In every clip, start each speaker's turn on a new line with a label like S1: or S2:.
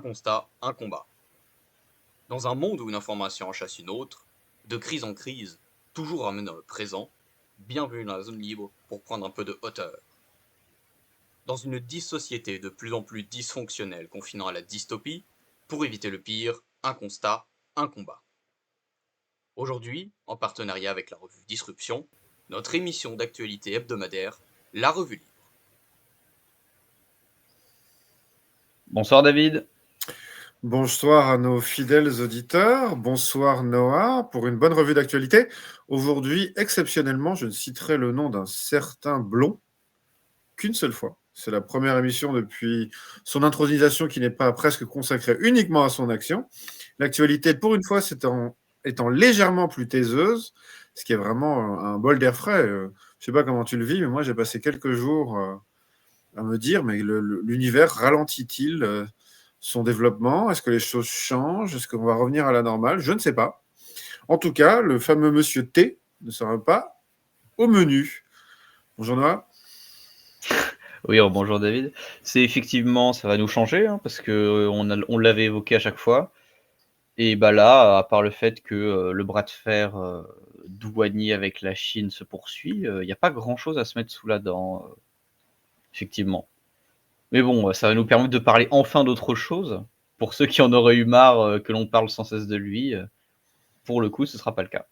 S1: constat, un combat. Dans un monde où une information en chasse une autre, de crise en crise, toujours ramené dans le présent, bienvenue dans la zone libre pour prendre un peu de hauteur. Dans une société de plus en plus dysfonctionnelle confinant à la dystopie, pour éviter le pire, un constat, un combat. Aujourd'hui, en partenariat avec la revue Disruption, notre émission d'actualité hebdomadaire, La Revue Libre.
S2: Bonsoir David.
S3: Bonsoir à nos fidèles auditeurs. Bonsoir Noah pour une bonne revue d'actualité. Aujourd'hui, exceptionnellement, je ne citerai le nom d'un certain Blond qu'une seule fois. C'est la première émission depuis son intronisation qui n'est pas presque consacrée uniquement à son action. L'actualité, pour une fois, étant légèrement plus taiseuse, ce qui est vraiment un bol d'air frais. Je ne sais pas comment tu le vis, mais moi, j'ai passé quelques jours à me dire, mais l'univers ralentit-il son développement? Est-ce que les choses changent? Est-ce qu'on va revenir à la normale? Je ne sais pas. En tout cas, le fameux monsieur T ne sera pas au menu. Bonjour Noah.
S2: Oui, bonjour David. C'est effectivement, ça va nous changer, parce que on l'avait évoqué à chaque fois. Et bah là, à part le fait que le bras de fer douanier avec la Chine se poursuit, il n'y a pas grand-chose à se mettre sous la dent, effectivement. Mais bon, ça va nous permettre de parler enfin d'autre chose. Pour ceux qui en auraient eu marre que l'on parle sans cesse de lui, pour le coup, ce ne sera pas le cas.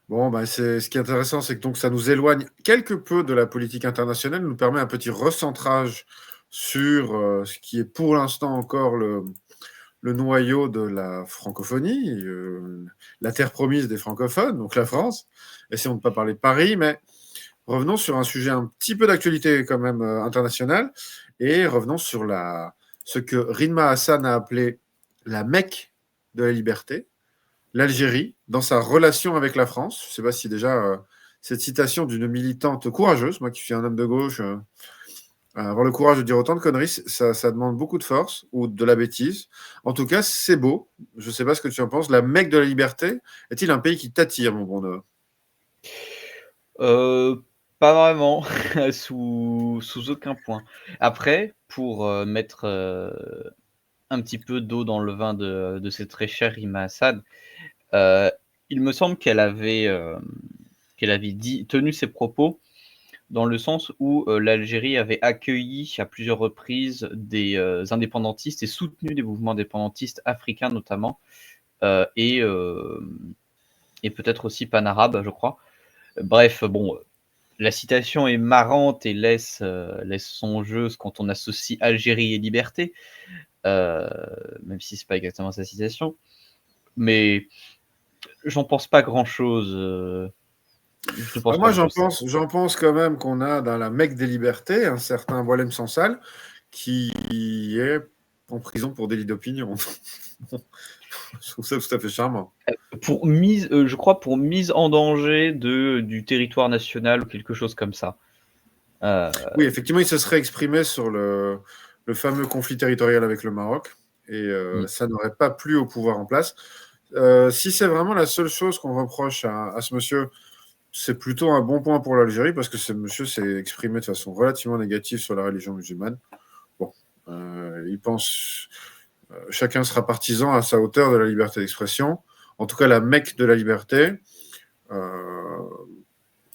S3: Bon, ce qui est intéressant, c'est que donc ça nous éloigne quelque peu de la politique internationale, nous permet un petit recentrage sur ce qui est pour l'instant encore le noyau de la francophonie, la terre promise des francophones, donc la France. Essayons de ne pas parler de Paris, mais revenons sur un sujet un petit peu d'actualité quand même internationale, et revenons sur ce que Rinma Hassan a appelé la Mecque de la liberté, l'Algérie, dans sa relation avec la France. Je ne sais pas si déjà cette citation d'une militante courageuse, moi qui suis un homme de gauche, avoir le courage de dire autant de conneries, ça demande beaucoup de force ou de la bêtise. En tout cas, c'est beau. Je ne sais pas ce que tu en penses. La Mecque de la liberté, est-il un pays qui t'attire, mon bon Noah?
S2: Pas vraiment, sous aucun point. Après, pour mettre un petit peu d'eau dans le vin de cette très chère Rima Assad, il me semble qu'elle avait tenu ses propos dans le sens où l'Algérie avait accueilli à plusieurs reprises des indépendantistes et soutenu des mouvements indépendantistes africains notamment, et peut-être aussi panarabes, je crois. Bref, bon, la citation est marrante et laisse songeuse quand on associe Algérie et liberté, même si c'est pas exactement sa citation. Mais j'en pense pas grand-chose. Je pense
S3: Moi,
S2: pas
S3: j'en pense quand même qu'on a dans la Mecque des libertés un certain Boualem Sansal qui est en prison pour délit d'opinion. Je trouve ça tout à fait charmant.
S2: je crois pour mise en danger du territoire national ou quelque chose comme ça.
S3: Oui, effectivement, il se serait exprimé sur le fameux conflit territorial avec le Maroc et ça n'aurait pas plu au pouvoir en place. Si c'est vraiment la seule chose qu'on reproche à ce monsieur, c'est plutôt un bon point pour l'Algérie parce que ce monsieur s'est exprimé de façon relativement négative sur la religion musulmane. Bon, il pense chacun sera partisan à sa hauteur de la liberté d'expression. En tout cas, la Mecque de la liberté,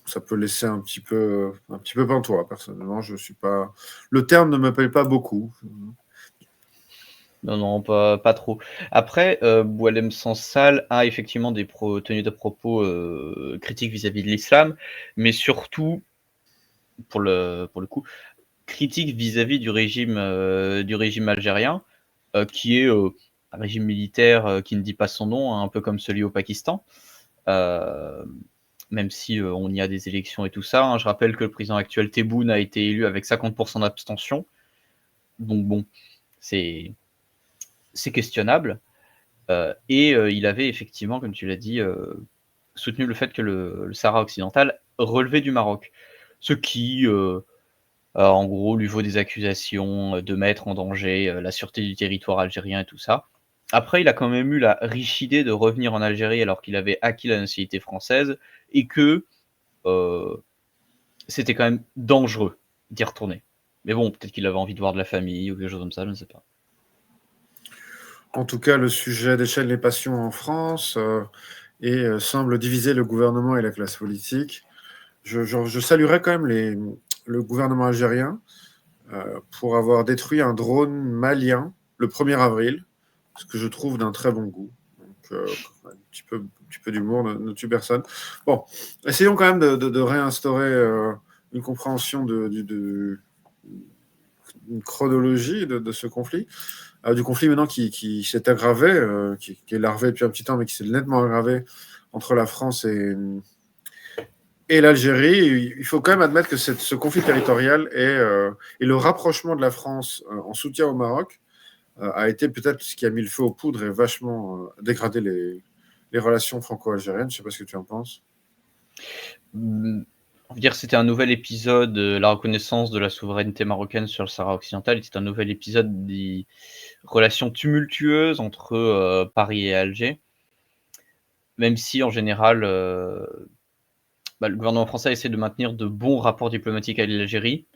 S3: ça peut laisser un petit peu pantois. Personnellement, je suis pas. Le terme ne m'appelle pas beaucoup.
S2: Non, pas trop. Après, Boualem Sansal a effectivement tenu des propos critiques vis-à-vis de l'islam, mais surtout, pour le coup, critiques vis-à-vis du régime algérien, qui est un régime militaire qui ne dit pas son nom, un peu comme celui au Pakistan. Même si on y a des élections et tout ça. Je rappelle que le président actuel, Tebboune, a été élu avec 50% d'abstention. Donc bon, c'est questionnable. Et il avait effectivement, comme tu l'as dit, soutenu le fait que le Sahara occidental relevait du Maroc. Ce qui, en gros, lui vaut des accusations de mettre en danger la sûreté du territoire algérien et tout ça. Après, il a quand même eu la riche idée de revenir en Algérie alors qu'il avait acquis la nationalité française et que c'était quand même dangereux d'y retourner. Mais bon, peut-être qu'il avait envie de voir de la famille ou quelque chose comme ça, je ne sais pas.
S3: En tout cas, le sujet déchaîne les passions en France et semble diviser le gouvernement et la classe politique. Je saluerais quand même le gouvernement algérien pour avoir détruit un drone malien le 1er avril, ce que je trouve d'un très bon goût. Donc, un petit peu d'humour ne tue personne. Bon, essayons quand même de réinstaurer une compréhension une chronologie de ce conflit. Du conflit maintenant qui s'est aggravé, qui est larvé depuis un petit temps, mais qui s'est nettement aggravé entre la France et l'Algérie. Il faut quand même admettre que ce conflit territorial et le rapprochement de la France en soutien au Maroc a été peut-être ce qui a mis le feu aux poudres et vachement dégradé les relations franco-algériennes. Je ne sais pas ce que tu en penses.
S2: On va dire que c'était un nouvel épisode, la reconnaissance de la souveraineté marocaine sur le Sahara occidental était un nouvel épisode des relations tumultueuses entre Paris et Alger. Même si en général, le gouvernement français essaie de maintenir de bons rapports diplomatiques avec l'Algérie,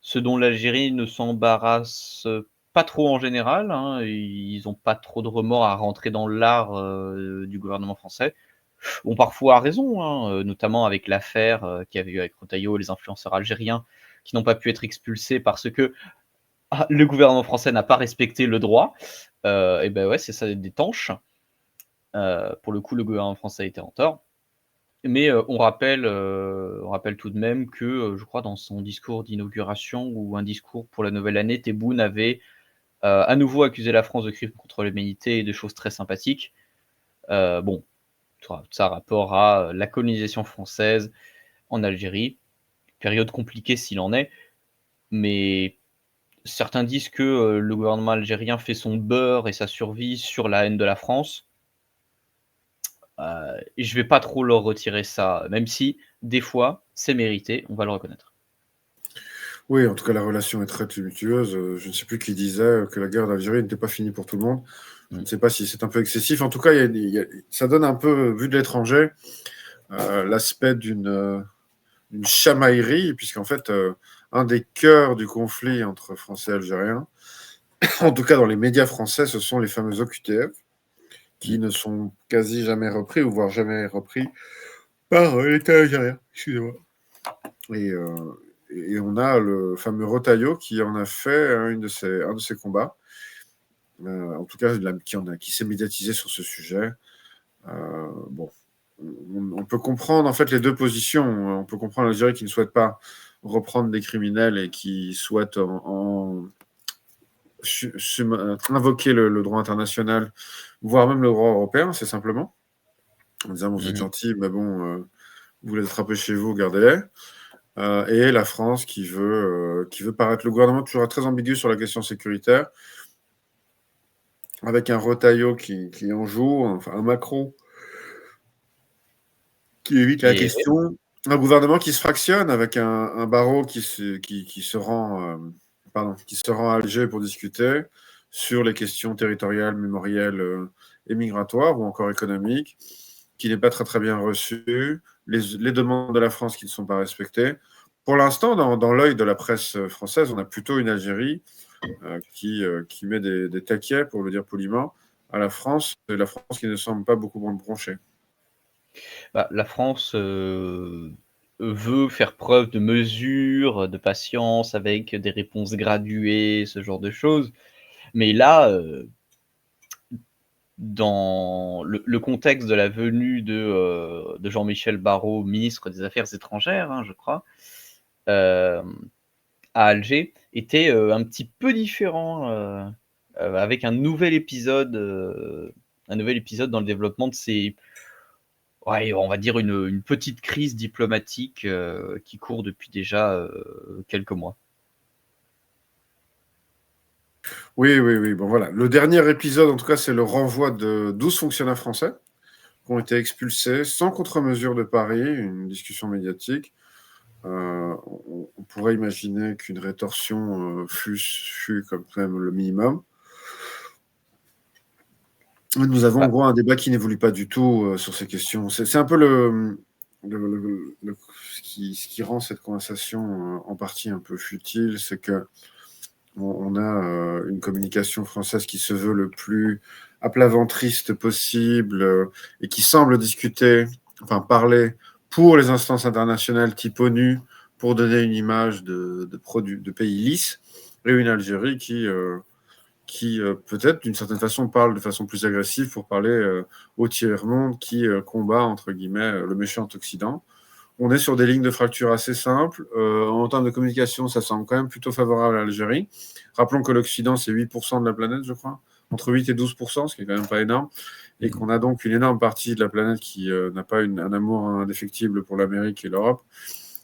S2: ce dont l'Algérie ne s'embarrasse pas trop en général, hein. Ils n'ont pas trop de remords à rentrer dans l'art du gouvernement français. Bon, parfois à raison, hein, notamment avec l'affaire qu'il y avait eu avec Retailleau et les influenceurs algériens qui n'ont pas pu être expulsés parce que le gouvernement français n'a pas respecté le droit. Et ben ouais, c'est ça des tanches. Pour le coup, le gouvernement français était en tort. Mais on rappelle tout de même que, je crois dans son discours d'inauguration ou un discours pour la nouvelle année, Tebboune avait à nouveau accusé la France de crimes contre l'humanité et de choses très sympathiques. Bon, tout ça a rapport à la colonisation française en Algérie, période compliquée s'il en est, mais certains disent que le gouvernement algérien fait son beurre et sa survie sur la haine de la France. Et je vais pas trop leur retirer ça, même si des fois c'est mérité, on va le reconnaître.
S3: Oui, en tout cas, la relation est très tumultueuse. Je ne sais plus qui disait que la guerre d'Algérie n'était pas finie pour tout le monde. Je ne sais pas si c'est un peu excessif. En tout cas, ça donne un peu, vu de l'étranger, l'aspect d'une chamaillerie, puisqu'en fait, un des cœurs du conflit entre Français et Algériens, en tout cas dans les médias français, ce sont les fameux OQTF, qui ne sont quasi jamais repris, ou voire jamais repris, par l'État algérien. Excusez-moi. Et on a le fameux Retailleau qui en a fait un de ses combats, en tout cas qui s'est médiatisé sur ce sujet. Bon, on peut comprendre en fait les deux positions. On peut comprendre l'Algérie qui ne souhaite pas reprendre des criminels et qui souhaite invoquer le droit international, voire même le droit européen, c'est simplement en disant vous êtes gentil, mais bon, vous les attrapez chez vous, gardez-les. Et la France qui veut paraître. Le gouvernement toujours très ambigu sur la question sécuritaire, avec un Retailleau qui en joue, enfin un Macron qui évite la question, un gouvernement qui se fractionne avec un Barrot qui se rend à Alger pour discuter sur les questions territoriales, mémorielles et migratoires ou encore économiques, qui n'est pas très très bien reçu, les demandes de la France qui ne sont pas respectées. Pour l'instant, dans l'œil de la presse française, on a plutôt une Algérie qui met des taquets, pour le dire poliment, à la France, et la France qui ne semble pas beaucoup broncher.
S2: La France veut faire preuve de mesure, de patience, avec des réponses graduées, ce genre de choses. Mais là, dans le contexte de la venue de Jean-Michel Barrot, ministre des Affaires étrangères, hein, je crois, à Alger, était un petit peu différent, avec un nouvel épisode dans le développement de ces, ouais, on va dire une petite crise diplomatique qui court depuis déjà quelques mois.
S3: Oui, oui, oui. Bon, voilà. Le dernier épisode, en tout cas, c'est le renvoi de 12 fonctionnaires français qui ont été expulsés sans contre-mesure de Paris, une discussion médiatique. On pourrait imaginer qu'une rétorsion fût comme même le minimum. Nous avons en gros un débat qui n'évolue pas du tout sur ces questions. C'est un peu ce qui rend cette conversation en partie un peu futile, c'est que on a une communication française qui se veut le plus aplaventriste possible et qui semble parler pour les instances internationales type ONU pour donner une image de pays lisses, et une Algérie qui peut-être d'une certaine façon parle de façon plus agressive pour parler au tiers-monde qui combat, entre guillemets, le méchant Occident. On est sur des lignes de fracture assez simples. En termes de communication, ça semble quand même plutôt favorable à l'Algérie. Rappelons que l'Occident, c'est 8% de la planète, je crois, entre 8 et 12%, ce qui est quand même pas énorme, et qu'on a donc une énorme partie de la planète qui n'a pas un amour indéfectible pour l'Amérique et l'Europe.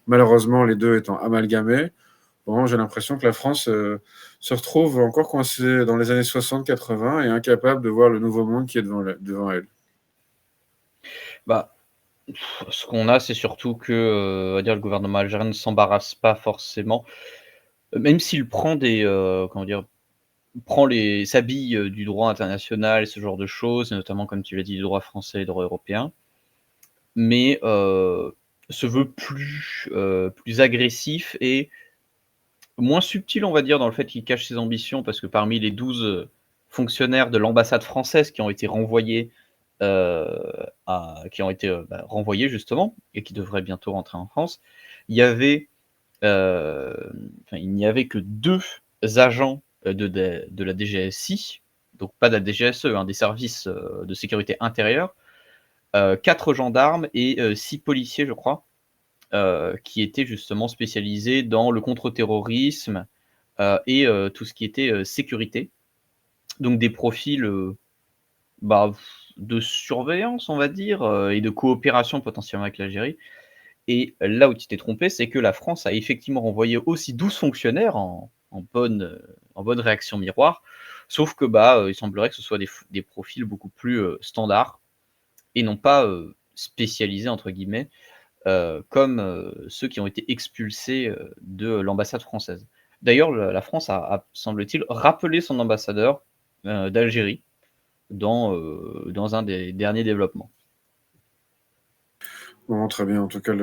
S3: Malheureusement, les deux étant amalgamés, bon, j'ai l'impression que la France se retrouve encore coincée dans les années 60-80 et incapable de voir le nouveau monde qui est devant elle.
S2: Bah, ce qu'on a, c'est surtout que, on va dire, le gouvernement algérien ne s'embarrasse pas forcément, même s'il prend comment dire? S'habille du droit international et ce genre de choses, et notamment, comme tu l'as dit, du droit français et du droit européen, mais se veut plus agressif et moins subtil, on va dire, dans le fait qu'il cache ses ambitions, parce que parmi les 12 fonctionnaires de l'ambassade française qui ont été renvoyés, renvoyés justement et qui devraient bientôt rentrer en France, il y avait, il n'y avait que 2 agents, de la DGSI, donc pas de la DGSE, hein, des services, de sécurité intérieure, 4 gendarmes et 6 policiers, je crois, qui étaient justement spécialisés dans le contre-terrorisme, et tout ce qui était, sécurité. Donc des profils, bah, de surveillance, on va dire, et de coopération potentiellement avec l'Algérie. Et là où tu t'es trompé, c'est que la France a effectivement renvoyé aussi 12 fonctionnaires en bonne réaction miroir. Sauf que, bah, il semblerait que ce soit des profils beaucoup plus, standards et non pas, «spécialisés» entre guillemets, comme, ceux qui ont été expulsés, de l'ambassade française. D'ailleurs, la France a, semble-t-il, rappelé son ambassadeur, d'Algérie dans un des derniers développements.
S3: Bon, très bien. En tout cas,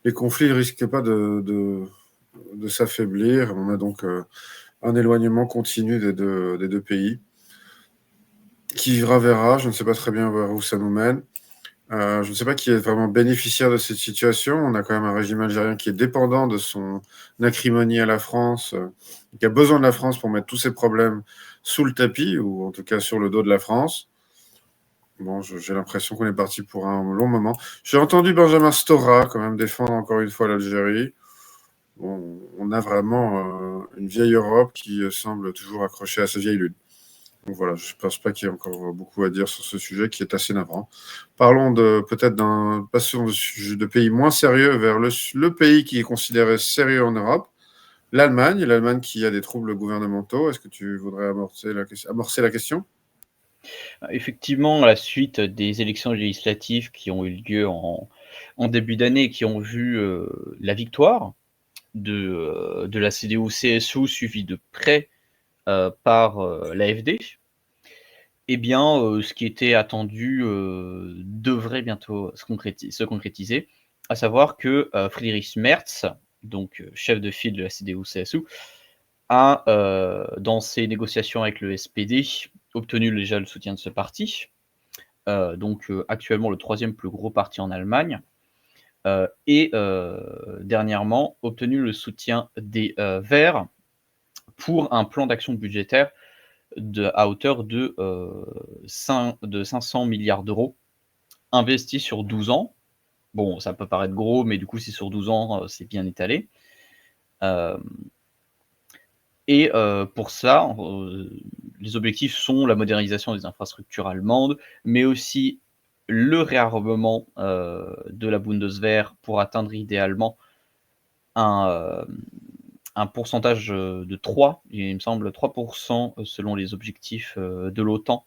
S3: les conflits ne risquent pas de s'affaiblir. On a donc un éloignement continu des deux pays. Qui vivra verra. Je ne sais pas très bien vers où ça nous mène. Je ne sais pas qui est vraiment bénéficiaire de cette situation. On a quand même un régime algérien qui est dépendant de son acrimonie à la France, qui a besoin de la France pour mettre tous ses problèmes sous le tapis, ou en tout cas sur le dos de la France. Bon, j'ai l'impression qu'on est parti pour un long moment. J'ai entendu Benjamin Stora quand même défendre encore une fois l'Algérie. Bon, on a vraiment une vieille Europe qui semble toujours accrochée à sa vieille lune. Donc voilà, je ne pense pas qu'il y ait encore beaucoup à dire sur ce sujet qui est assez navrant. Parlons peut-être passons de pays moins sérieux vers le pays qui est considéré sérieux en Europe, l'Allemagne. L'Allemagne qui a des troubles gouvernementaux. Est-ce que tu voudrais amorcer la question?
S2: Effectivement, à la suite des élections législatives qui ont eu lieu en début d'année et qui ont vu, la victoire de la CDU-CSU suivie de près, par, l'AfD, eh bien, ce qui était attendu, devrait bientôt se concrétiser. À savoir que, Friedrich Merz, donc, chef de file de la CDU-CSU, a, dans ses négociations avec le SPD, obtenu déjà le soutien de ce parti, donc, actuellement le 3e plus gros parti en Allemagne, et dernièrement obtenu le soutien des, Verts pour un plan d'action budgétaire à hauteur de 500 milliards d'euros investis sur 12 ans. Bon, ça peut paraître gros, mais du coup, c'est sur 12 ans, c'est bien étalé. Hem Et pour ça, les objectifs sont la modernisation des infrastructures allemandes, mais aussi le réarmement, de la Bundeswehr pour atteindre idéalement un, un pourcentage, de 3, il me semble 3% selon les objectifs, de l'OTAN,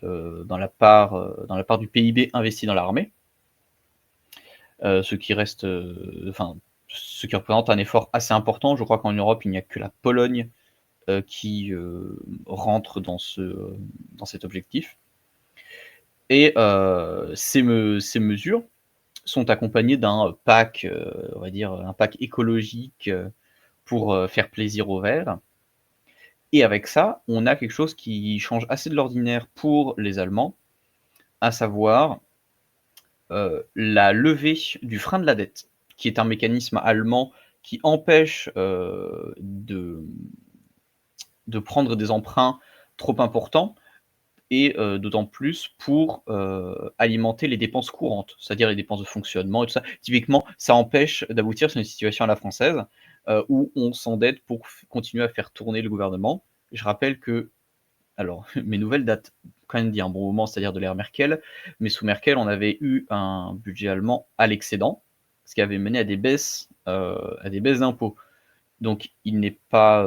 S2: dans la part du PIB investi dans l'armée. Ce qui reste, ce qui représente un effort assez important. Je crois qu'en Europe, il n'y a que la Pologne qui rentre dans cet objectif. Et ces mesures sont accompagnées d'un pack, on va dire un pack écologique, pour faire plaisir aux Verts. Et avec ça, on a quelque chose qui change assez de l'ordinaire pour les Allemands, à savoir la levée du frein de la dette, qui est un mécanisme allemand qui empêche de prendre des emprunts trop importants et d'autant plus pour alimenter les dépenses courantes, c'est-à-dire les dépenses de fonctionnement et tout ça. Typiquement, ça empêche d'aboutir sur une situation à la française où on s'endette pour continuer à faire tourner le gouvernement. Je rappelle que, alors, mes nouvelles datent quand même d'il y a un bon moment, c'est-à-dire de l'ère Merkel, mais sous Merkel, on avait eu un budget allemand à l'excédent, ce qui avait mené à des baisses d'impôts. Donc, il n'est pas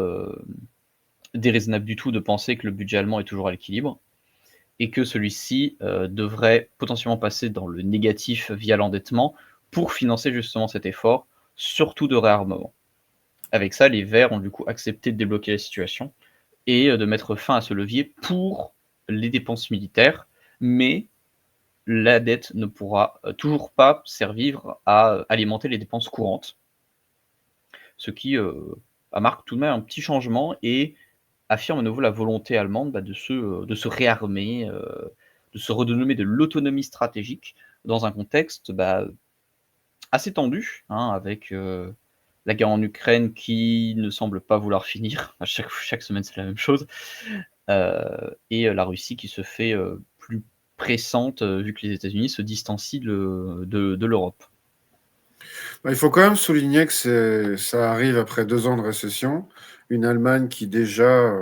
S2: déraisonnable du tout de penser que le budget allemand est toujours à l'équilibre et que celui-ci devrait potentiellement passer dans le négatif via l'endettement pour financer justement cet effort, surtout de réarmement. Avec ça, les Verts ont du coup accepté de débloquer la situation et de mettre fin à ce levier pour les dépenses militaires, mais la dette ne pourra toujours pas servir à alimenter les dépenses courantes, ce qui marque tout de même un petit changement et affirme à nouveau la volonté allemande de se réarmer, de se redonner de l'autonomie stratégique dans un contexte assez tendu, hein, avec la guerre en Ukraine qui ne semble pas vouloir finir. À chaque semaine, c'est la même chose. Et la Russie qui se fait plus pressante vu que les États-Unis se distancient de l'Europe.
S3: Il faut quand même souligner que ça arrive après 2 ans de récession. Une Allemagne qui déjà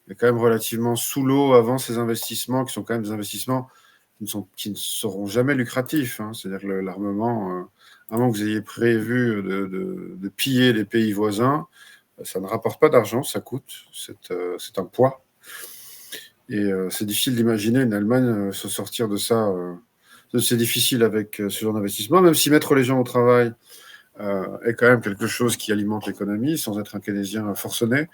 S3: est quand même relativement sous l'eau avant ses investissements, qui sont quand même des investissements qui ne seront jamais lucratifs, hein. C'est-à-dire que l'armement, à moins que vous ayez prévu de piller les pays voisins, ça ne rapporte pas d'argent, ça coûte, c'est un poids. Et c'est difficile d'imaginer une Allemagne se sortir de ça. C'est difficile avec ce genre d'investissement, même si mettre les gens au travail est quand même quelque chose qui alimente l'économie, sans être un keynésien forcené.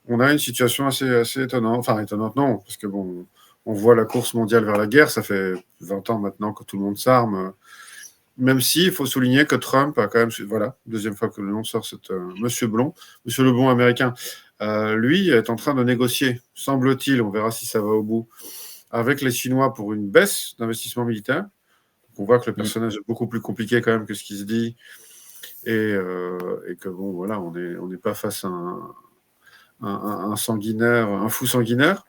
S3: On a une situation assez étonnante. Enfin, étonnante, non, parce que bon, on voit la course mondiale vers la guerre. Ça fait 20 ans maintenant que tout le monde s'arme. Même si, il faut souligner que Trump a quand même... Voilà, deuxième fois que le nom sort, c'est Monsieur Blond, Monsieur le Bon américain. Lui est en train de négocier, semble-t-il, on verra si ça va au bout, avec les Chinois pour une baisse d'investissement militaire. Donc on voit que le personnage est beaucoup plus compliqué quand même que ce qui se dit et que bon, voilà, on n'est pas face à un sanguinaire, un fou sanguinaire.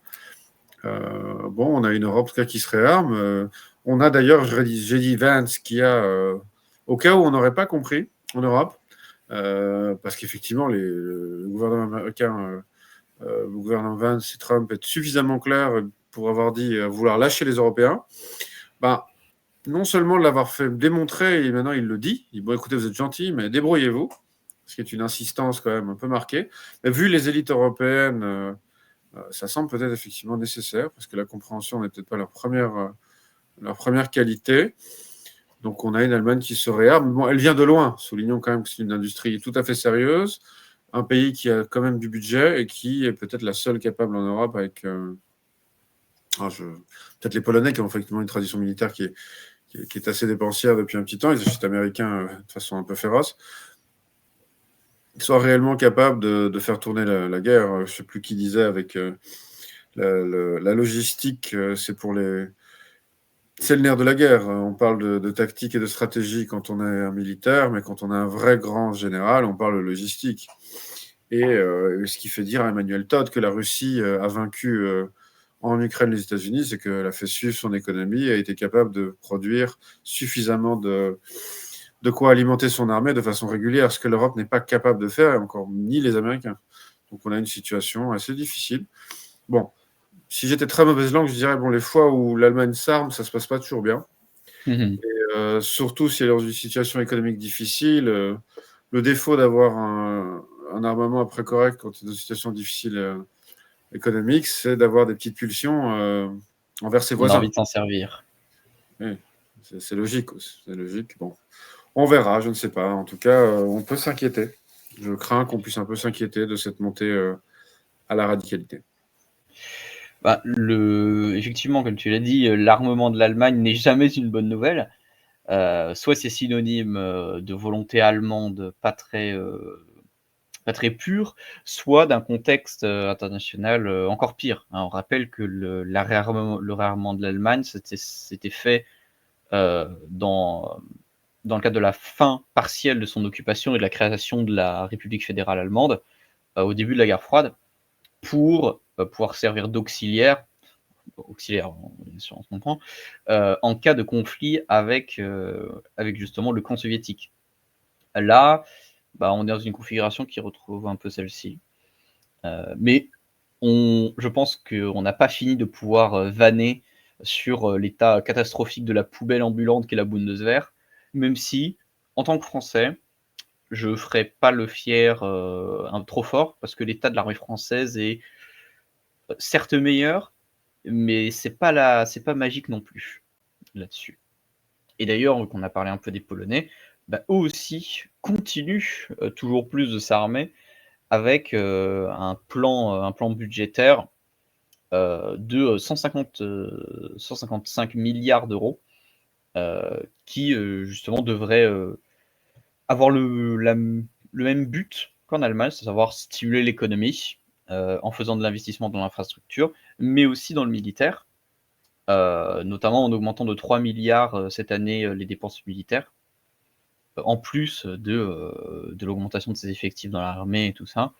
S3: Bon, on a une Europe qui se réarme. On a d'ailleurs, j'ai dit Vance, qui a, au cas où on n'aurait pas compris en Europe, parce qu'effectivement, le gouvernement américain, le gouvernement Vance et Trump est suffisamment clair pour avoir dit vouloir lâcher les Européens. Non seulement l'avoir fait démontrer, et maintenant il le dit, il dit, bon écoutez, vous êtes gentils, mais débrouillez-vous, ce qui est une insistance quand même un peu marquée. Mais vu les élites européennes, ça semble peut-être effectivement nécessaire, parce que la compréhension n'est peut-être pas leur première qualité. Donc on a une Allemagne qui se réarme. Bon, elle vient de loin, soulignons quand même que c'est une industrie tout à fait sérieuse, un pays qui a quand même du budget et qui est peut-être la seule capable en Europe avec... peut-être les Polonais qui ont effectivement une tradition militaire qui est assez dépensière depuis un petit temps, ils achètent américains de façon un peu féroce, ils soient réellement capables de faire tourner la guerre. Je ne sais plus qui disait avec la logistique, c'est le nerf de la guerre. On parle de tactique et de stratégie quand on est un militaire, mais quand on est un vrai grand général, on parle de logistique. Et ce qui fait dire à Emmanuel Todd que la Russie a vaincu en Ukraine les États-Unis, c'est qu'elle a fait suivre son économie et a été capable de produire suffisamment de quoi alimenter son armée de façon régulière, ce que l'Europe n'est pas capable de faire, et encore ni les Américains. Donc on a une situation assez difficile. Bon, si j'étais très mauvaise langue, je dirais, bon, les fois où l'Allemagne s'arme, ça se passe pas toujours bien. Et surtout si elle est dans une situation économique difficile, le défaut d'avoir un armement après correct quand il est dans une situation difficile économique, c'est d'avoir des petites pulsions envers ses voisins.
S2: On a envie de s'en servir.
S3: Oui, c'est logique. C'est logique. Bon, on verra, je ne sais pas. En tout cas, on peut s'inquiéter. Je crains qu'on puisse un peu s'inquiéter de cette montée à la radicalité.
S2: Effectivement, comme tu l'as dit, l'armement de l'Allemagne n'est jamais une bonne nouvelle. Soit c'est synonyme de volonté allemande pas très pas très pure, soit d'un contexte international encore pire. On rappelle que le réarmement de l'Allemagne s'était fait dans le cadre de la fin partielle de son occupation et de la création de la République fédérale allemande au début de la guerre froide, pour pouvoir servir d'auxiliaire, bien sûr, on se comprend, en cas de conflit avec justement le camp soviétique. Là, on est dans une configuration qui retrouve un peu celle-ci. Mais je pense qu'on n'a pas fini de pouvoir vanner sur l'état catastrophique de la poubelle ambulante qu'est la Bundeswehr, même si, en tant que Français, je ne ferai pas le fier trop fort, parce que l'état de l'armée française est certes meilleur, mais c'est pas magique non plus là-dessus. Et d'ailleurs, vu qu'on a parlé un peu des Polonais, eux aussi continuent toujours plus de s'armer avec un plan budgétaire de 155 milliards d'euros qui justement devrait avoir le même but qu'en Allemagne, c'est à savoir stimuler l'économie en faisant de l'investissement dans l'infrastructure, mais aussi dans le militaire, notamment en augmentant de 3 milliards cette année les dépenses militaires, en plus de l'augmentation de ses effectifs dans l'armée et tout ça.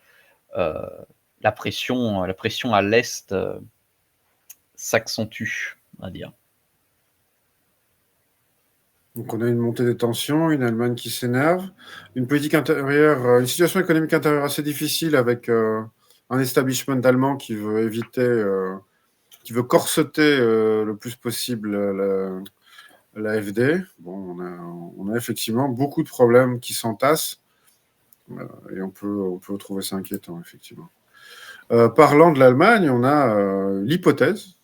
S2: La pression à l'Est s'accentue, on va dire.
S3: Donc on a une montée des tensions, une Allemagne qui s'énerve, une politique intérieure, une situation économique intérieure assez difficile avec un establishment allemand qui veut éviter, qui veut corseter le plus possible l'AfD. Bon, on a effectivement beaucoup de problèmes qui s'entassent et on peut trouver ça inquiétant, effectivement. Parlant de l'Allemagne, on a l'hypothèse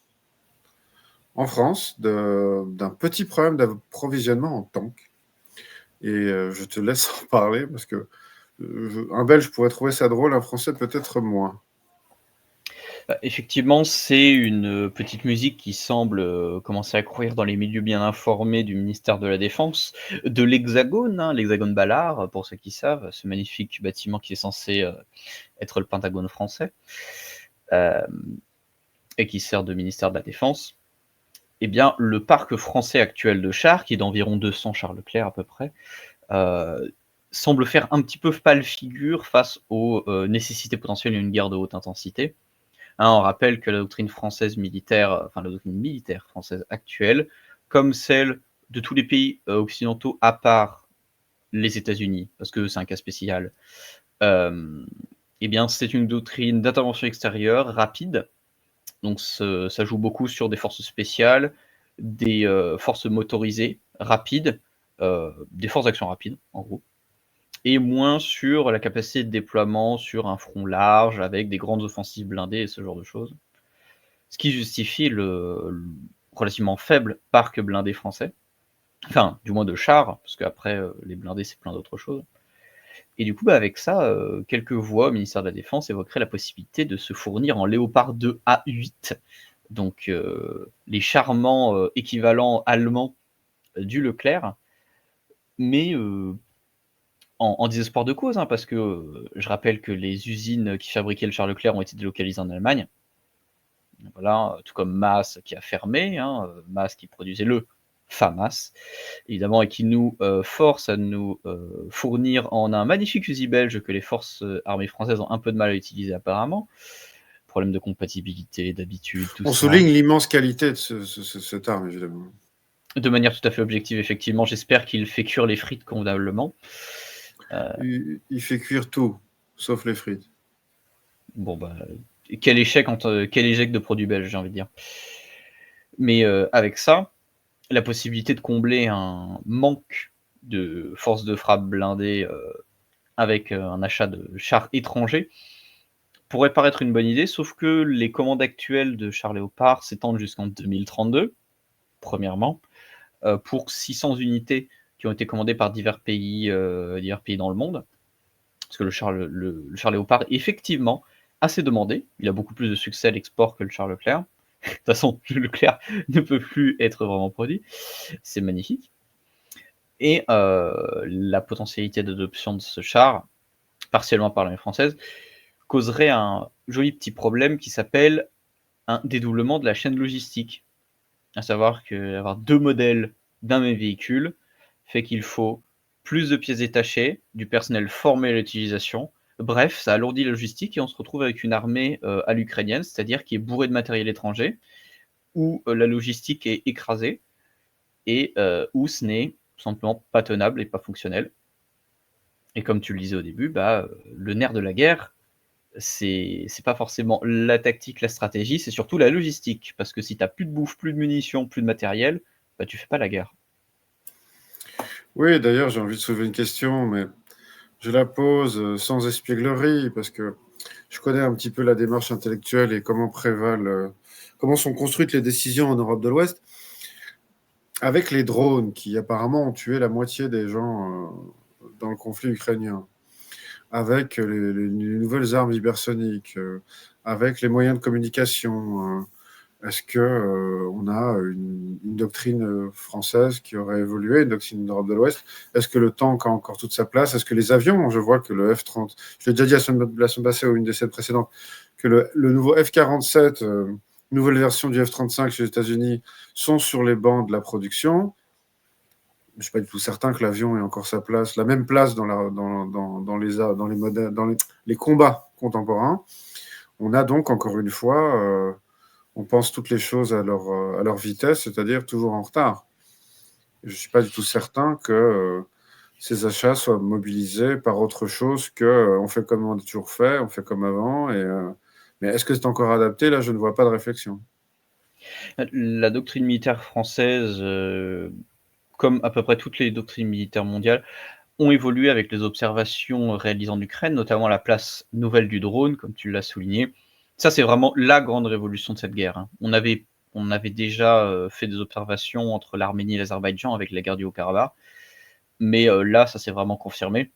S3: en France d'un petit problème d'approvisionnement en tanks. Et je te laisse en parler parce que un Belge pourrait trouver ça drôle, un Français peut-être moins.
S2: Effectivement, c'est une petite musique qui semble commencer à courir dans les milieux bien informés du ministère de la Défense, de l'Hexagone, l'Hexagone Ballard, pour ceux qui savent, ce magnifique bâtiment qui est censé être le Pentagone français, et qui sert de ministère de la Défense. Eh bien, le parc français actuel de chars, qui est d'environ 200 chars Leclerc à peu près, semble faire un petit peu pâle figure face aux nécessités potentielles d'une guerre de haute intensité. On rappelle que la doctrine française militaire, enfin la doctrine militaire française actuelle, comme celle de tous les pays occidentaux à part les États-Unis, parce que c'est un cas spécial, eh bien c'est une doctrine d'intervention extérieure rapide. Donc ça joue beaucoup sur des forces spéciales, des forces motorisées rapides, des forces d'action rapides en gros, et moins sur la capacité de déploiement sur un front large avec des grandes offensives blindées et ce genre de choses. Ce qui justifie le relativement faible parc blindé français, enfin du moins de chars, parce qu'après les blindés c'est plein d'autres choses. Et du coup, avec ça, quelques voix au ministère de la Défense évoqueraient la possibilité de se fournir en Léopard 2 A8, donc les charmants équivalents allemands du Leclerc, mais en désespoir de cause, parce que je rappelle que les usines qui fabriquaient le char Leclerc ont été délocalisées en Allemagne. Voilà, tout comme Mass qui a fermé, Mass qui produisait le FAMAS, évidemment, et qui nous force à nous fournir en un magnifique fusil belge que les forces armées françaises ont un peu de mal à utiliser apparemment. Problème de compatibilité, d'habitude, tout ça.
S3: On souligne l'immense qualité de cette arme, évidemment.
S2: De manière tout à fait objective, effectivement. J'espère qu'il fait cuire les frites convenablement.
S3: Il fait cuire tout, sauf les frites.
S2: Bon, quel échec de produits belges, j'ai envie de dire. Mais avec ça, la possibilité de combler un manque de forces de frappe blindées avec un achat de chars étrangers pourrait paraître une bonne idée, sauf que les commandes actuelles de chars Léopard s'étendent jusqu'en 2032, premièrement, pour 600 unités qui ont été commandées par divers pays dans le monde. Parce que le char Léopard est effectivement assez demandé. Il a beaucoup plus de succès à l'export que le char Leclerc. De toute façon, le Leclerc ne peut plus être vraiment produit. C'est magnifique. Et la potentialité d'adoption de ce char partiellement par l'armée française, causerait un joli petit problème qui s'appelle un dédoublement de la chaîne logistique. À savoir qu'avoir 2 modèles d'un même véhicule fait qu'il faut plus de pièces détachées, du personnel formé à l'utilisation. Bref, ça alourdit la logistique et on se retrouve avec une armée, à l'ukrainienne, c'est-à-dire qui est bourrée de matériel étranger, où, la logistique est écrasée et où ce n'est tout simplement pas tenable et pas fonctionnel. Et comme tu le disais au début, le nerf de la guerre, c'est pas forcément la tactique, la stratégie, c'est surtout la logistique. Parce que si tu as plus de bouffe, plus de munitions, plus de matériel, tu fais pas la guerre.
S3: Oui, d'ailleurs, j'ai envie de soulever une question, mais je la pose sans espièglerie, parce que je connais un petit peu la démarche intellectuelle et comment sont construites les décisions en Europe de l'Ouest. Avec les drones qui apparemment ont tué la moitié des gens dans le conflit ukrainien, avec les nouvelles armes hypersoniques, avec les moyens de communication, est-ce que on a une doctrine française qui aurait évolué, une doctrine d'Europe de l'Ouest? Est-ce que le tank a encore toute sa place? Est-ce que les avions, je vois que le F-30, je l'ai déjà dit la semaine passée ou une des scènes précédentes, que le nouveau F-47, nouvelle version du F-35 chez les États-Unis, sont sur les bancs de la production. Je ne suis pas du tout certain que l'avion ait encore sa place, la même place dans les combats contemporains. On a donc, encore une fois, on pense toutes les choses à leur vitesse, c'est-à-dire toujours en retard. Je ne suis pas du tout certain que ces achats soient mobilisés par autre chose que on fait comme on a toujours fait, on fait comme avant. Mais est-ce que c'est encore adapté? Là, je ne vois pas de réflexion.
S2: La doctrine militaire française, comme à peu près toutes les doctrines militaires mondiales, ont évolué avec les observations réalisées en Ukraine, notamment la place nouvelle du drone, comme tu l'as souligné. Ça, c'est vraiment la grande révolution de cette guerre, hein. On avait déjà fait des observations entre l'Arménie et l'Azerbaïdjan avec la guerre du Haut-Karabakh, mais là, ça s'est vraiment confirmé.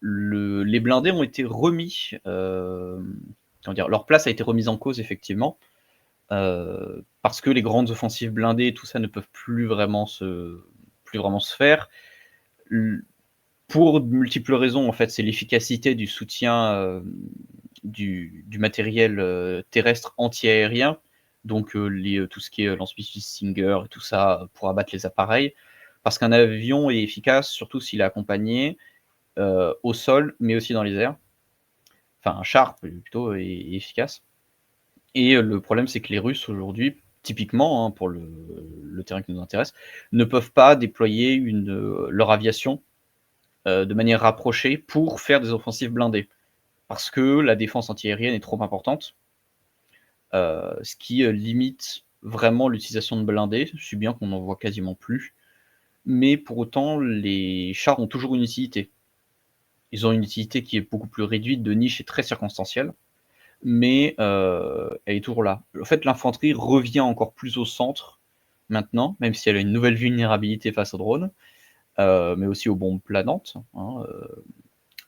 S2: Les blindés ont été remis, comment dire, leur place a été remise en cause effectivement, parce que les grandes offensives blindées, tout ça ne peuvent plus vraiment se faire. Pour de multiples raisons, en fait, c'est l'efficacité du soutien du matériel terrestre anti-aérien, donc tout ce qui est lance-missiles Stinger et tout ça pour abattre les appareils. Parce qu'un avion est efficace, surtout s'il est accompagné au sol, mais aussi dans les airs. Enfin, un char plutôt est efficace. Et le problème, c'est que les Russes aujourd'hui, typiquement, hein, pour le terrain qui nous intéresse, ne peuvent pas déployer leur aviation de manière rapprochée pour faire des offensives blindées. Parce que la défense antiaérienne est trop importante, ce qui limite vraiment l'utilisation de blindés, si bien qu'on n'en voit quasiment plus. Mais pour autant, les chars ont toujours une utilité. Ils ont une utilité qui est beaucoup plus réduite, de niche et très circonstancielle, mais elle est toujours là. En fait, l'infanterie revient encore plus au centre maintenant, même si elle a une nouvelle vulnérabilité face aux drones, mais aussi aux bombes planantes, hein.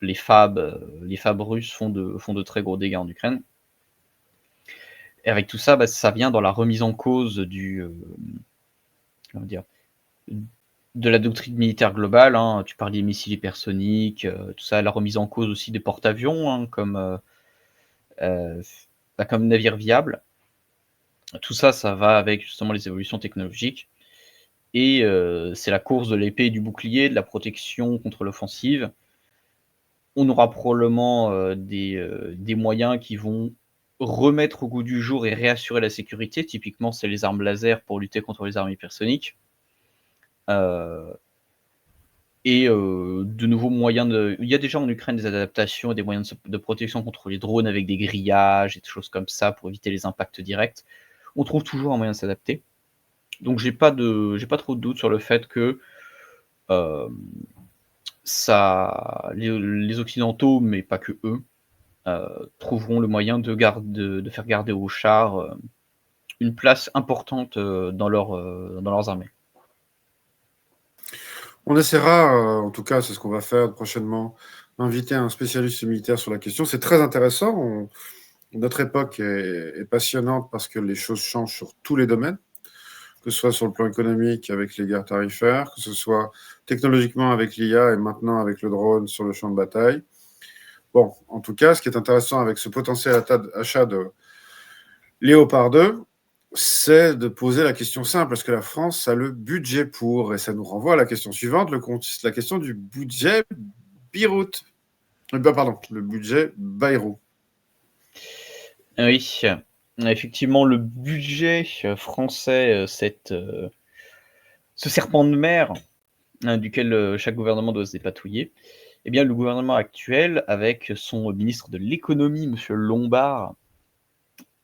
S2: Les FAB russes font de très gros dégâts en Ukraine. Et avec tout ça, ça vient dans la remise en cause comment dire, de la doctrine militaire globale, hein. Tu parlais des missiles hypersoniques, tout ça, la remise en cause aussi des porte-avions, hein, comme navires viables. Tout ça, ça va avec justement les évolutions technologiques. Et c'est la course de l'épée et du bouclier, de la protection contre l'offensive. On aura probablement des moyens qui vont remettre au goût du jour et réassurer la sécurité. Typiquement, c'est les armes laser pour lutter contre les armes hypersoniques. De nouveaux moyens il y a déjà en Ukraine des adaptations et des moyens de protection contre les drones avec des grillages et des choses comme ça pour éviter les impacts directs. On trouve toujours un moyen de s'adapter. Donc j'ai pas trop de doute sur le fait que les Occidentaux, mais pas que eux, trouveront le moyen de faire garder aux chars une place importante dans leurs armées.
S3: On essaiera, en tout cas, c'est ce qu'on va faire prochainement, inviter un spécialiste militaire sur la question. C'est très intéressant. Notre époque est passionnante parce que les choses changent sur tous les domaines, que ce soit sur le plan économique avec les guerres tarifaires, que ce soit technologiquement avec l'IA et maintenant avec le drone sur le champ de bataille. Bon, en tout cas, ce qui est intéressant avec ce potentiel achat de Léopard 2, c'est de poser la question simple, est-ce que la France a le budget pour? Et ça nous renvoie à la question suivante, la question du budget Beyrouth. Pardon, le budget Bayrou.
S2: Oui, effectivement, le budget français, ce serpent de mer duquel chaque gouvernement doit se dépatouiller, eh bien, le gouvernement actuel, avec son ministre de l'économie, M. Lombard,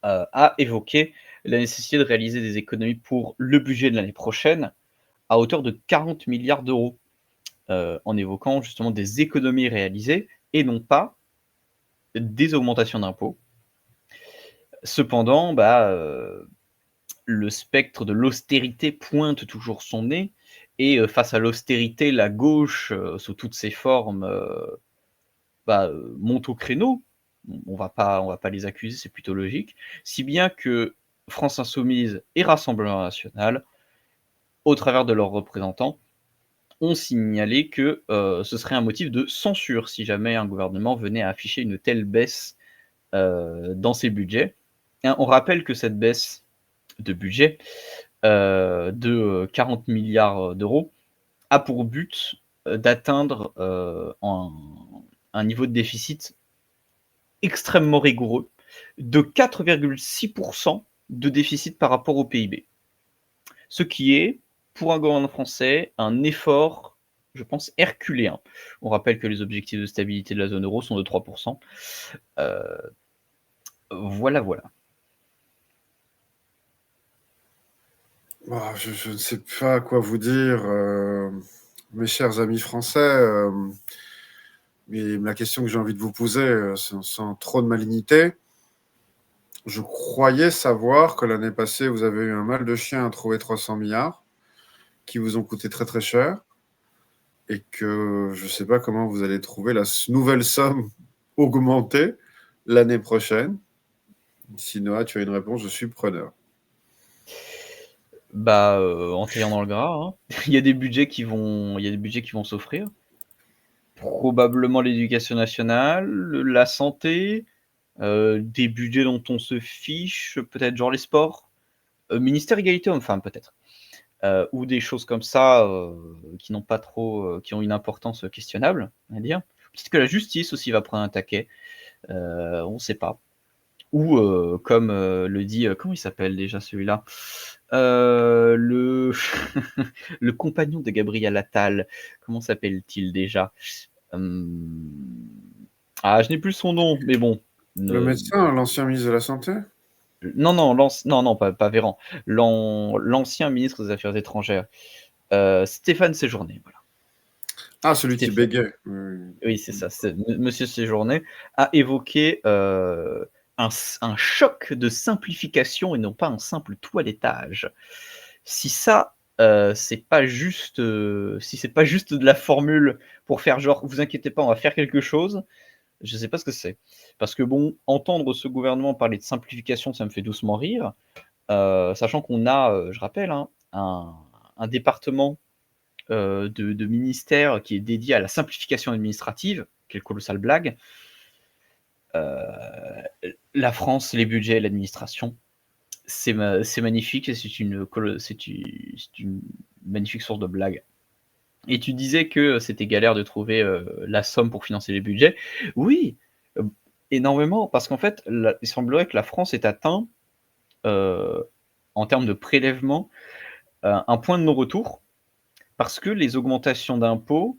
S2: a évoqué la nécessité de réaliser des économies pour le budget de l'année prochaine à hauteur de 40 milliards d'euros, en évoquant justement des économies réalisées et non pas des augmentations d'impôts. Cependant, le spectre de l'austérité pointe toujours son nez et face à l'austérité, la gauche, sous toutes ses formes, monte au créneau. On va pas les accuser, c'est plutôt logique. Si bien que France Insoumise et Rassemblement National, au travers de leurs représentants, ont signalé que ce serait un motif de censure si jamais un gouvernement venait à afficher une telle baisse dans ses budgets. Et on rappelle que cette baisse de budget de 40 milliards d'euros a pour but d'atteindre un niveau de déficit extrêmement rigoureux de 4,6% de déficit par rapport au PIB. Ce qui est, pour un gouvernement français, un effort, je pense, herculéen. On rappelle que les objectifs de stabilité de la zone euro sont de 3%. Voilà.
S3: Je ne sais pas quoi vous dire, mes chers amis français, mais la question que j'ai envie de vous poser, sans trop de malignité, je croyais savoir que l'année passée, vous avez eu un mal de chien à trouver 300 milliards, qui vous ont coûté très très cher, et que je ne sais pas comment vous allez trouver la nouvelle somme augmentée l'année prochaine. Si Noah, tu as une réponse, je suis preneur.
S2: En taillant dans le gras, hein. Il y a des budgets qui vont s'offrir. Probablement l'éducation nationale, la santé, des budgets dont on se fiche, peut-être genre les sports, ministère égalité homme-femme peut-être, ou des choses comme ça qui n'ont pas trop, qui ont une importance questionnable, on va dire. Peut-être que la justice aussi va prendre un taquet, on ne sait pas. Ou comme le dit, comment il s'appelle déjà celui-là, le le compagnon de Gabriel Attal, comment s'appelle-t-il déjà? Je n'ai plus son nom, mais bon.
S3: Le médecin, l'ancien ministre de la Santé?
S2: Non, pas Véran. L'ancien ministre des Affaires étrangères. Stéphane Séjourné, voilà.
S3: Ah, celui qui bégait.
S2: Oui, c'est ça. Monsieur Séjourné a évoqué un choc de simplification et non pas un simple toilettage. Si ça, c'est pas juste de la formule pour faire genre, vous inquiétez pas, on va faire quelque chose, je sais pas ce que c'est. Parce que bon, entendre ce gouvernement parler de simplification, ça me fait doucement rire, sachant qu'on a, je rappelle, hein, un département de ministère qui est dédié à la simplification administrative. Quelle colossale blague. La France, les budgets, l'administration, c'est magnifique et c'est une magnifique source de blagues. Et tu disais que c'était galère de trouver la somme pour financer les budgets. Oui, énormément, parce qu'en fait, il semblerait que la France ait atteint, en termes de prélèvement, un point de non-retour, parce que les augmentations d'impôts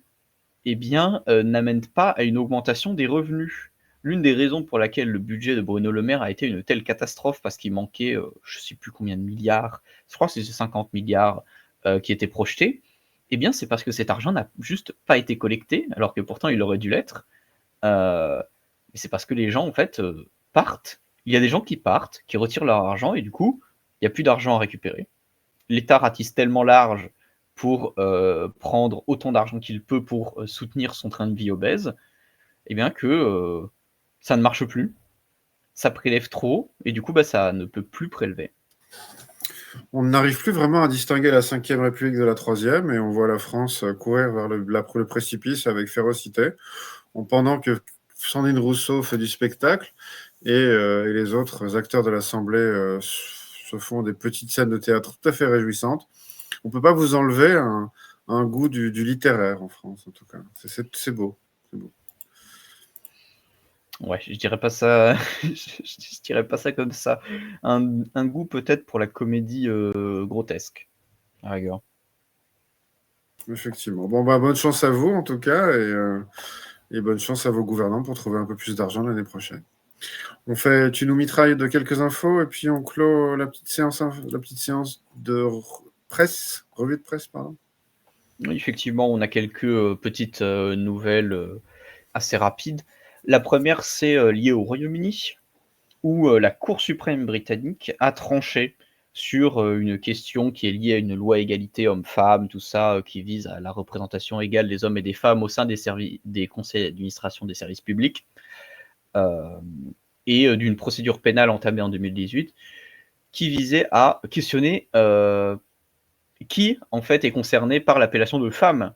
S2: n'amènent pas à une augmentation des revenus. L'une des raisons pour laquelle le budget de Bruno Le Maire a été une telle catastrophe, parce qu'il manquait, je ne sais plus combien de milliards, je crois que c'est 50 milliards qui étaient projetés, c'est parce que cet argent n'a juste pas été collecté, alors que pourtant il aurait dû l'être. C'est parce que les gens, en fait, partent. Il y a des gens qui partent, qui retirent leur argent, et du coup, il n'y a plus d'argent à récupérer. L'État ratisse tellement large pour prendre autant d'argent qu'il peut pour soutenir son train de vie obèse, que ça ne marche plus, ça prélève trop, et du coup, ça ne peut plus prélever.
S3: On n'arrive plus vraiment à distinguer la Ve République de la Troisième, et on voit la France courir vers le précipice avec férocité, pendant que Sandrine Rousseau fait du spectacle, et les autres acteurs de l'Assemblée se font des petites scènes de théâtre tout à fait réjouissantes. On ne peut pas vous enlever un goût du littéraire en France, en tout cas. C'est beau. C'est beau.
S2: Ouais, je dirais pas ça, je dirais pas ça comme ça. Un goût peut-être pour la comédie grotesque, à la rigueur.
S3: Effectivement. Bon, bah, bonne chance à vous, en tout cas, et bonne chance à vos gouvernants pour trouver un peu plus d'argent l'année prochaine. Tu nous mitrailles de quelques infos, et puis on clôt la petite séance de presse, revue de presse, pardon.
S2: Oui, effectivement, on a quelques petites nouvelles assez rapides. La première, c'est lié au Royaume-Uni, où la Cour suprême britannique a tranché sur une question qui est liée à une loi égalité hommes-femmes, tout ça, qui vise à la représentation égale des hommes et des femmes au sein des conseils d'administration des services publics, et d'une procédure pénale entamée en 2018, qui visait à questionner qui, en fait, est concerné par l'appellation de femme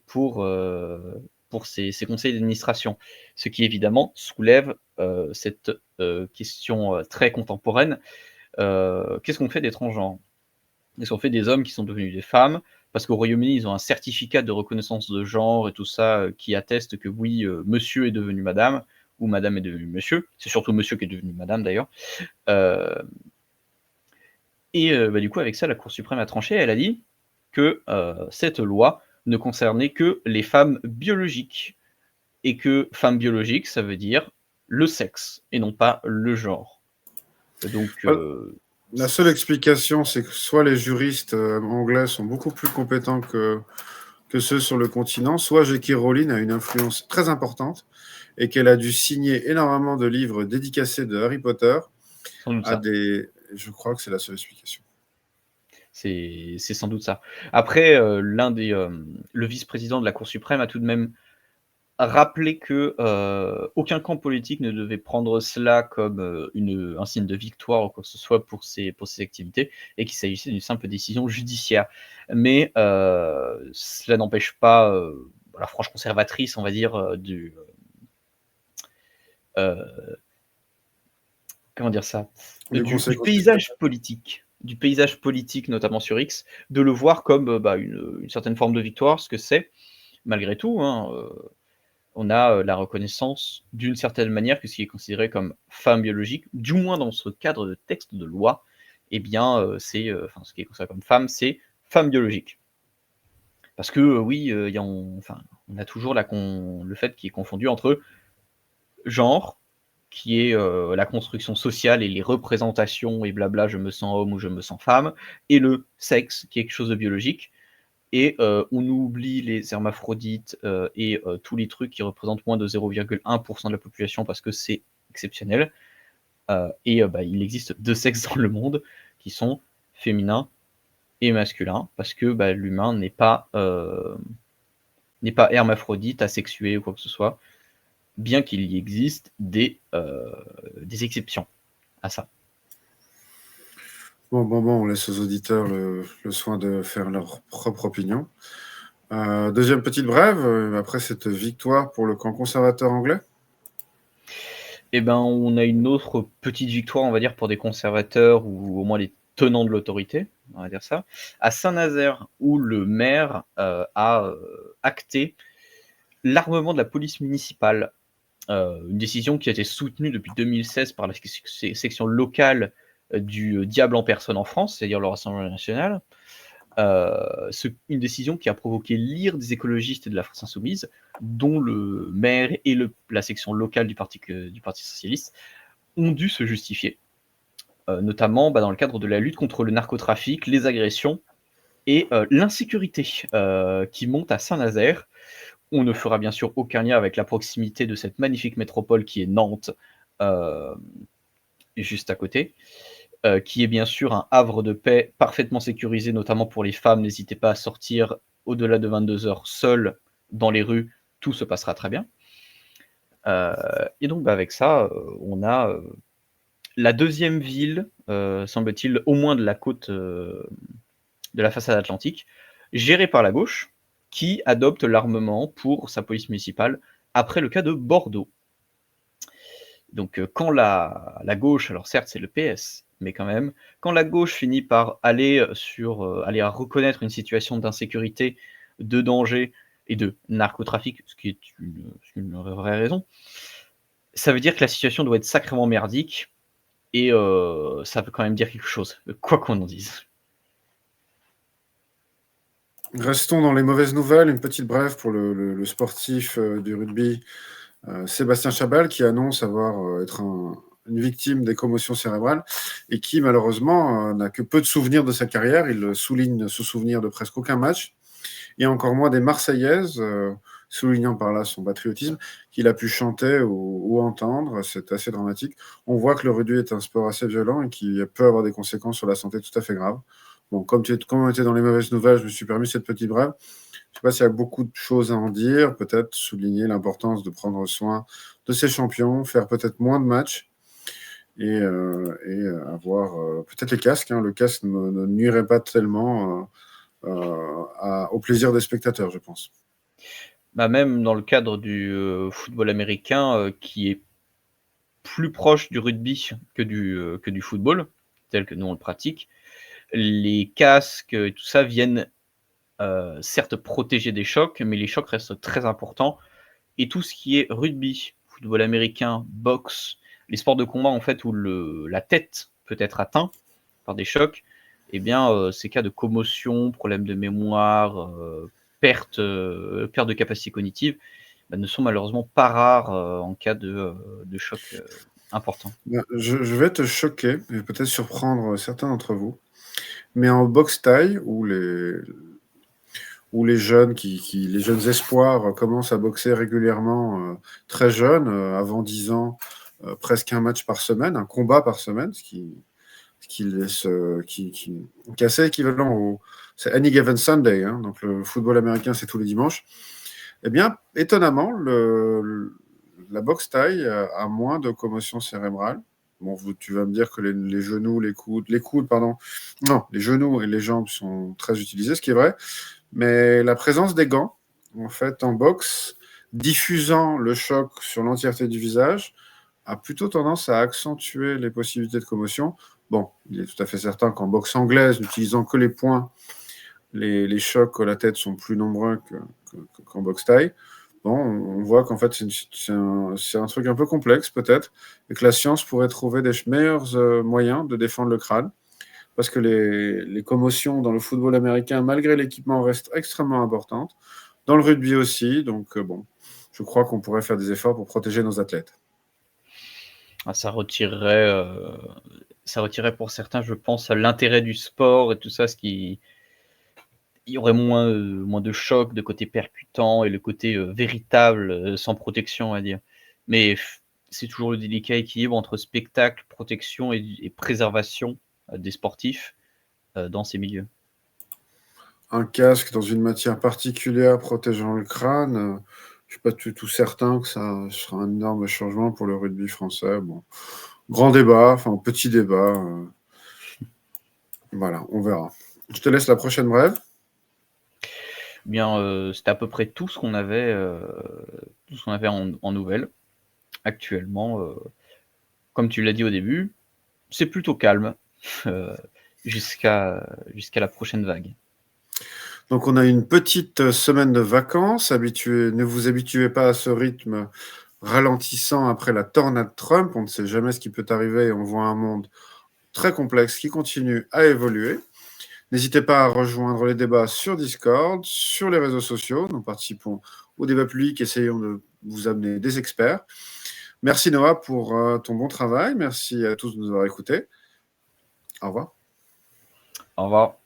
S2: pour ces conseils d'administration. Ce qui, évidemment, soulève cette question très contemporaine. Qu'est-ce qu'on fait des transgenres? Qu'est-ce qu'on fait des hommes qui sont devenus des femmes? Parce qu'au Royaume-Uni, ils ont un certificat de reconnaissance de genre et tout ça qui atteste que oui, monsieur est devenu madame, ou madame est devenue monsieur. C'est surtout monsieur qui est devenu madame, d'ailleurs. Du coup, avec ça, la Cour suprême a tranché. Elle a dit que cette loi ne concernait que les femmes biologiques. Et que femme biologique, ça veut dire le sexe, et non pas le genre. Donc,
S3: La seule explication, c'est que soit les juristes anglais sont beaucoup plus compétents que ceux sur le continent, soit J.K. Rowling a une influence très importante et qu'elle a dû signer énormément de livres dédicacés de Harry Potter
S2: sans doute
S3: à
S2: ça.
S3: des... Je crois que c'est la seule explication.
S2: C'est sans doute ça. Après, le vice-président de la Cour suprême a tout de même rappelé que aucun camp politique ne devait prendre cela comme un signe de victoire ou quoi que ce soit pour ces activités, et qu'il s'agissait d'une simple décision judiciaire. Mais cela n'empêche pas la frange conservatrice, on va dire, comment dire ça,
S3: Le
S2: du
S3: Conseil
S2: paysage politique, notamment sur X, de le voir comme une certaine forme de victoire, ce que c'est, malgré tout. Hein, on a la reconnaissance d'une certaine manière que ce qui est considéré comme femme biologique, du moins dans ce cadre de texte de loi, eh bien, ce qui est considéré comme femme, c'est femme biologique. Parce que oui, on a toujours le fait qui est confondu entre genre, qui est la construction sociale et les représentations et blabla, je me sens homme ou je me sens femme, et le sexe, qui est quelque chose de biologique. Et on oublie les hermaphrodites et tous les trucs qui représentent moins de 0,1% de la population parce que c'est exceptionnel. Il existe deux sexes dans le monde qui sont féminins et masculins parce que l'humain n'est pas hermaphrodite, asexué ou quoi que ce soit, bien qu'il y existe des exceptions à ça.
S3: Bon, on laisse aux auditeurs le soin de faire leur propre opinion. Deuxième petite brève, après cette victoire pour le camp conservateur anglais.
S2: Eh ben, on a une autre petite victoire, on va dire, pour des conservateurs, ou au moins les tenants de l'autorité, on va dire ça, à Saint-Nazaire, où le maire a acté l'armement de la police municipale. Une décision qui a été soutenue depuis 2016 par la section locale du Diable en personne en France, c'est-à-dire le Rassemblement national. Une décision qui a provoqué l'ire des écologistes et de la France insoumise, dont le maire et la section locale du Parti socialiste ont dû se justifier, notamment dans le cadre de la lutte contre le narcotrafic, les agressions et l'insécurité qui monte à Saint-Nazaire. On ne fera bien sûr aucun lien avec la proximité de cette magnifique métropole qui est Nantes, juste à côté, qui est bien sûr un havre de paix parfaitement sécurisé, notamment pour les femmes. N'hésitez pas à sortir au-delà de 22h seules dans les rues, tout se passera très bien. Et donc avec ça, on a la deuxième ville, semble-t-il, au moins de la côte, de la façade atlantique, gérée par la gauche, qui adopte l'armement pour sa police municipale, après le cas de Bordeaux. Donc quand la gauche, alors certes c'est le PS, mais quand même, quand la gauche finit par aller à reconnaître une situation d'insécurité, de danger et de narcotrafic, ce qui est une vraie raison, ça veut dire que la situation doit être sacrément merdique et ça veut quand même dire quelque chose, quoi qu'on en dise.
S3: Restons dans les mauvaises nouvelles. Une petite brève pour le sportif du rugby, Sébastien Chabal, qui annonce être une victime des commotions cérébrales et qui, malheureusement, n'a que peu de souvenirs de sa carrière. Il souligne ne se souvenir de presque aucun match, et encore moins des Marseillaises, soulignant par là son patriotisme, qu'il a pu chanter ou entendre. C'est assez dramatique. On voit que le rugby est un sport assez violent et qui peut avoir des conséquences sur la santé tout à fait graves. Bon, comme on était dans les mauvaises nouvelles, je me suis permis cette petite brève. Je ne sais pas s'il y a beaucoup de choses à en dire. Peut-être souligner l'importance de prendre soin de ces champions, faire peut-être moins de matchs et avoir peut-être les casques. Le casque ne nuirait pas tellement au plaisir des spectateurs, je pense.
S2: Bah, même dans le cadre du football américain, qui est plus proche du rugby que du football, tel que nous on le pratique, les casques et tout ça viennent certes protéger des chocs, mais les chocs restent très importants. Et tout ce qui est rugby, football américain, boxe, les sports de combat en fait où la tête peut être atteinte par des chocs, eh bien ces cas de commotion, problème de mémoire, perte de capacité cognitive, ne sont malheureusement pas rares en cas de choc important.
S3: Je vais te choquer et peut-être surprendre certains d'entre vous, mais en boxe thaï, où les jeunes les jeunes espoirs commencent à boxer régulièrement, très jeunes, avant 10 ans, presque un match par semaine, un combat par semaine, ce qui est assez équivalent c'est Any Given Sunday, donc le football américain c'est tous les dimanches. Eh bien, étonnamment, la boxe thaï a moins de commotion cérébrale. Bon, tu vas me dire que les genoux, les coudes, pardon. Non, les genoux et les jambes sont très utilisés, ce qui est vrai. Mais la présence des gants, en fait, en boxe, diffusant le choc sur l'entièreté du visage, a plutôt tendance à accentuer les possibilités de commotion. Bon, il est tout à fait certain qu'en boxe anglaise, n'utilisant que les poings, les chocs à la tête sont plus nombreux qu'en boxe thaï. Bon, on voit qu'en fait, c'est un truc un peu complexe, peut-être, et que la science pourrait trouver des meilleurs moyens de défendre le crâne, parce que les commotions dans le football américain, malgré l'équipement, restent extrêmement importantes. Dans le rugby aussi, donc bon, je crois qu'on pourrait faire des efforts pour protéger nos athlètes.
S2: Ça retirerait pour certains, je pense, l'intérêt du sport et tout ça, il y aurait moins de choc, de côté percutant et le côté véritable, sans protection, on va dire. Mais c'est toujours le délicat équilibre entre spectacle, protection et préservation des sportifs dans ces milieux.
S3: Un casque dans une matière particulière protégeant le crâne, je ne suis pas du tout certain que ça sera un énorme changement pour le rugby français. Bon, grand débat, enfin petit débat. Voilà, on verra. Je te laisse la prochaine brève.
S2: Bien, c'était à peu près tout ce qu'on avait en nouvelles. Actuellement, comme tu l'as dit au début, c'est plutôt calme jusqu'à la prochaine vague.
S3: Donc, on a une petite semaine de vacances. Ne vous habituez pas à ce rythme ralentissant après la tornade Trump. On ne sait jamais ce qui peut arriver et on voit un monde très complexe qui continue à évoluer. N'hésitez pas à rejoindre les débats sur Discord, sur les réseaux sociaux. Nous participons au débat public, essayons de vous amener des experts. Merci Noah pour ton bon travail. Merci à tous de nous avoir écoutés. Au revoir.
S2: Au revoir.